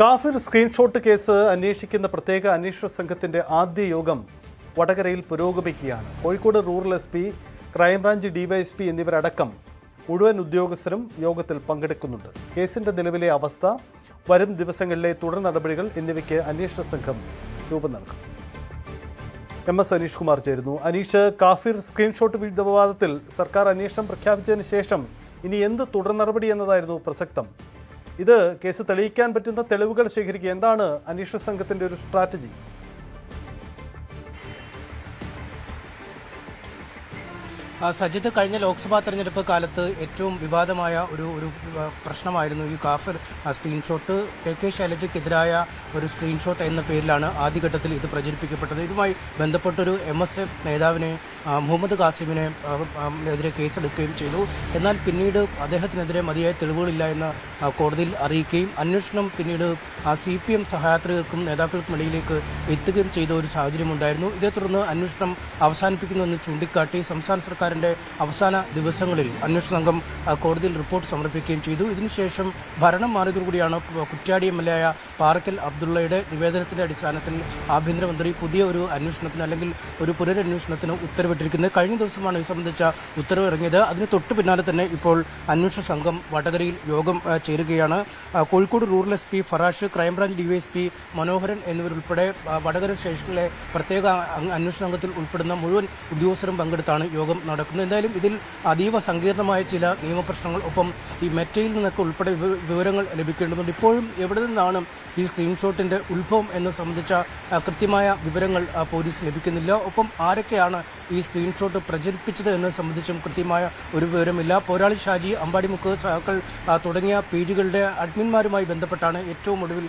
കാഫിർ screenshot case അന്വേഷിക്കുന്ന പ്രത്യേക അന്വേഷണ സംഘത്തിന്റെ ആദ്യ യോഗം വടകരയിൽ പുരോഗമിക്കുകയാണ്. Kozhikode rural SP, crime branch DYSP എന്നിവരടക്കം മുഴുവൻ ഉദ്യോഗസ്ഥരും യോഗത്തിൽ പങ്കെടുക്കുന്നുണ്ട്. കേസിന്റെ നിലവിലെ അവസ്ഥ, വരും ദിവസങ്ങളിലെ തുടർ നടപടികൾ എന്നിവയ്ക്ക് അന്വേഷണ സംഘം രൂപം നൽകും. MS അനീഷ് കുമാർ ചേരുന്നു. അനീഷ്, കാഫിർ സ്ക്രീൻഷോട്ട് വിവാദത്തിൽ സർക്കാർ അന്വേഷണം പ്രഖ്യാപിച്ചതിന് ശേഷം ഇനി എന്ത് തുടർ നടപടി എന്നതായിരുന്നു പ്രസക്തം. ഇത് കേസ് തെളിയിക്കാൻ പറ്റുന്ന തെളിവുകൾ ശേഖരിക്കുക, എന്താണ് അന്വേഷണ സംഘത്തിന്റെ ഒരു സ്ട്രാറ്റജി? സജിത്ത്, കഴിഞ്ഞ ലോക്സഭാ തെരഞ്ഞെടുപ്പ് കാലത്ത് ഏറ്റവും വിവാദമായ ഒരു പ്രശ്നമായിരുന്നു ഈ കാഫിർ സ്ക്രീൻഷോട്ട്. KK ശൈലജയ്ക്കെതിരായ ഒരു സ്ക്രീൻഷോട്ട് എന്ന പേരിലാണ് ആദ്യഘട്ടത്തിൽ ഇത് പ്രചരിപ്പിക്കപ്പെട്ടത്. ഇതുമായി ബന്ധപ്പെട്ടൊരു MSF നേതാവിനെ, മുഹമ്മദ് ഖാസിമിനെ എതിരെ കേസെടുക്കുകയും ചെയ്തു. എന്നാൽ പിന്നീട് അദ്ദേഹത്തിനെതിരെ മതിയായ തെളിവുകളില്ല എന്ന് കോടതിയിൽ അറിയിക്കുകയും അന്വേഷണം പിന്നീട് CPM സഹയാത്രികർക്കും നേതാക്കൾക്കും ഇടയിലേക്ക് എത്തുകയും ചെയ്ത ഒരു സാഹചര്യമുണ്ടായിരുന്നു. ഇതേ തുടർന്ന് അന്വേഷണം അവസാനിപ്പിക്കുന്നുവെന്ന് ചൂണ്ടിക്കാട്ടി സംസ്ഥാന സർക്കാർ അവസാന ദിവസങ്ങളിൽ അന്വേഷണ സംഘം കോടതിയിൽ റിപ്പോർട്ട് സമർപ്പിക്കുകയും ചെയ്തു. ഇതിനുശേഷം ഭരണം മാറിയതോടുകൂടിയാണ് കുറ്റ്യാടി MLA ആയ പാറക്കൽ അബ്ദുള്ളയുടെ നിവേദനത്തിന്റെ അടിസ്ഥാനത്തിൽ ആഭ്യന്തരമന്ത്രി പുതിയ ഒരു അന്വേഷണത്തിന് അല്ലെങ്കിൽ ഒരു പുനരന്വേഷണത്തിന് ഉത്തരവിട്ടിരിക്കുന്നത്. കഴിഞ്ഞ ദിവസമാണ് ഇത് സംബന്ധിച്ച ഉത്തരവ് ഇറങ്ങിയത്. അതിന് തൊട്ടു പിന്നാലെ തന്നെ ഇപ്പോൾ അന്വേഷണ സംഘം വടകരയിൽ യോഗം ചേരുകയാണ്. Kozhikode rural SP Farash, crime branch DYSP മനോഹരൻ എന്നിവരുൾപ്പെടെ വടകര സ്റ്റേഷനിലെ പ്രത്യേക അന്വേഷണ സംഘത്തിൽ ഉൾപ്പെടുന്ന മുഴുവൻ ഉദ്യോഗസ്ഥരും പങ്കെടുത്താണ് യോഗം നടക്കുന്നത്. എന്തായാലും ഇതിൽ അതീവ സങ്കീർണമായ ചില നിയമപ്രശ്നങ്ങൾ, ഒപ്പം ഈ മെറ്റയിൽ നിന്നൊക്കെ ഉൾപ്പെടെ വിവരങ്ങൾ ലഭിക്കേണ്ടതുണ്ട്. ഇപ്പോഴും എവിടെ നിന്നാണ് ഈ സ്ക്രീൻഷോട്ടിന്റെ ഉത്ഭവം എന്ന് സംബന്ധിച്ച കൃത്യമായ വിവരങ്ങൾ പോലീസ് ലഭിക്കുന്നില്ല. ഒപ്പം ആരൊക്കെയാണ് ഈ സ്ക്രീൻഷോട്ട് പ്രചരിപ്പിച്ചത് എന്ന് സംബന്ധിച്ചും കൃത്യമായ ഒരു വിവരമില്ല. പോരാളി ഷാജി, അമ്പാടിമുക്ക് സഹാക്കൾ തുടങ്ങിയ പേജുകളുടെ അഡ്മിന്മാരുമായി ബന്ധപ്പെട്ടാണ് ഏറ്റവും ഒടുവിൽ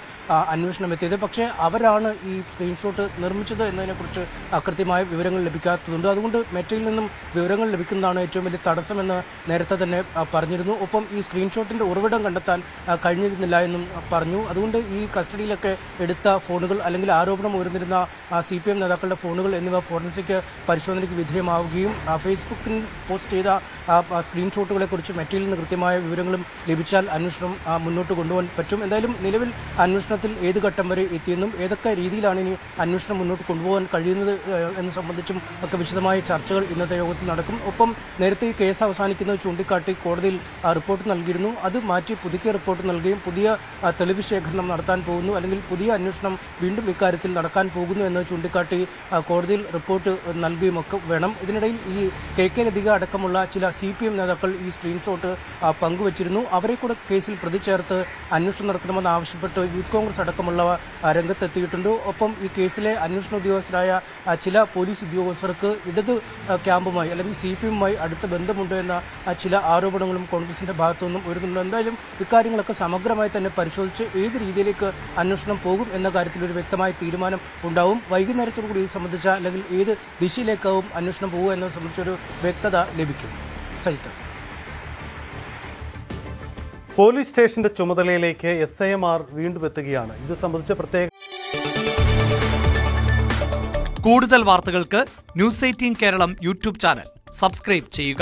അന്വേഷണം എത്തിയത്. പക്ഷേ അവരാണ് ഈ സ്ക്രീൻഷോട്ട് നിർമ്മിച്ചത് എന്നതിനെക്കുറിച്ച് കൃത്യമായ വിവരങ്ങൾ ലഭിക്കാത്തതുണ്ട്. അതുകൊണ്ട് മെറ്റയിൽ നിന്നും വിവരങ്ങൾ ലഭിക്കുന്നതാണ് ഏറ്റവും വലിയ തടസ്സമെന്ന് നേരത്തെ തന്നെ പറഞ്ഞിരുന്നു. ഒപ്പം ഈ സ്ക്രീൻഷോട്ടിന്റെ ഉറവിടം കണ്ടെത്താൻ കഴിഞ്ഞിരുന്നില്ല എന്നും പറഞ്ഞു. അതുകൊണ്ട് ഈ കസ്റ്റഡിയിലൊക്കെ എടുത്ത ഫോണുകൾ അല്ലെങ്കിൽ ആരോപണം ഉയർന്നിരുന്ന CPM നേതാക്കളുടെ ഫോണുകൾ എന്നിവ ഫോറൻസിക് പരിശോധനയ്ക്ക് വിധേയമാവുകയും ഫേസ്ബുക്കിൽ പോസ്റ്റ് ചെയ്ത സ്ക്രീൻഷോട്ടുകളെ കുറിച്ച് മെറ്റയിൽ നിന്ന് കൃത്യമായ വിവരങ്ങളും ലഭിച്ചാൽ അന്വേഷണം മുന്നോട്ട് കൊണ്ടുപോകാൻ പറ്റും. എന്തായാലും നിലവിൽ അന്വേഷണത്തിൽ ഏത് ഘട്ടം വരെ എത്തിയെന്നും ഏതൊക്കെ രീതിയിലാണ് ഇനി അന്വേഷണം മുന്നോട്ട് കൊണ്ടുപോകാൻ കഴിയുന്നത് എന്ന് സംബന്ധിച്ചും ഒക്കെ വിശദമായ ചർച്ചകൾ ഇന്നത്തെ യോഗത്തിൽ നടക്കും. ഒപ്പം നേരത്തെ ഈ കേസ് അവസാനിക്കുന്നത് ചൂണ്ടിക്കാട്ടി കോടതിയിൽ റിപ്പോർട്ട് നൽകിയിരുന്നു. അത് മാറ്റി പുതുക്കിയ റിപ്പോർട്ട് നൽകുകയും പുതിയ തെളിവ് ശേഖരണം നടത്താൻ പോകുന്നു, അല്ലെങ്കിൽ പുതിയ അന്വേഷണം വീണ്ടും ഇക്കാര്യത്തിൽ നടക്കാൻ പോകുന്നു എന്ന് ചൂണ്ടിക്കാട്ടി കോടതിയിൽ റിപ്പോർട്ട് നൽകുകയും ഒക്കെ വേണം. ഇതിനിടയിൽ ഈ KK ലതിക അടക്കമുള്ള ചില CPM നേതാക്കൾ ഈ സ്ക്രീൻഷോട്ട് പങ്കുവച്ചിരുന്നു. അവരെ കൂടെ കേസിൽ പ്രതി ചേർത്ത് അന്വേഷണം നടത്തണമെന്ന് ആവശ്യപ്പെട്ട് യൂത്ത് കോൺഗ്രസ് അടക്കമുള്ളവ രംഗത്തെത്തിയിട്ടുണ്ട്. ഒപ്പം ഈ കേസിലെ അന്വേഷണ ഉദ്യോഗസ്ഥരായ ചില പോലീസ് ഉദ്യോഗസ്ഥർക്ക് ഇടത് ക്യാമ്പുമായി അല്ലെങ്കിൽ CPM-മായി അടുത്ത ബന്ധമുണ്ട് എന്ന ചില ആരോപണങ്ങളും കോൺഗ്രസിന്റെ ഭാഗത്തുനിന്നും ഉയരുന്നുണ്ട്. എന്തായാലും ഇക്കാര്യങ്ങളൊക്കെ സമഗ്രമായി തന്നെ പരിശോധിച്ച് ഏത് രീതിയിലേക്ക് അന്വേഷണം പോകും എന്ന കാര്യത്തിൽ ഒരു വ്യക്തമായ തീരുമാനം ഉണ്ടാവും. വൈകുന്നേരത്തോടുകൂടി ഇത് സംബന്ധിച്ച അല്ലെങ്കിൽ ഏത് ദിശയിലേക്കാവും അന്വേഷണം പോകുക എന്നത് സംബന്ധിച്ചൊരു വ്യക്തത ലഭിക്കും. സജിത്ത്, പോലീസ് സ്റ്റേഷന്റെ ചുമതലയിലേക്ക് SIMR വീണ്ടും എത്തുകയാണ്. ഇത് സംബന്ധിച്ച പ്രത്യേക കൂടുതൽ വാർത്തകൾക്ക് News 18 Keralam YouTube channel subscribe ചെയ്യുക.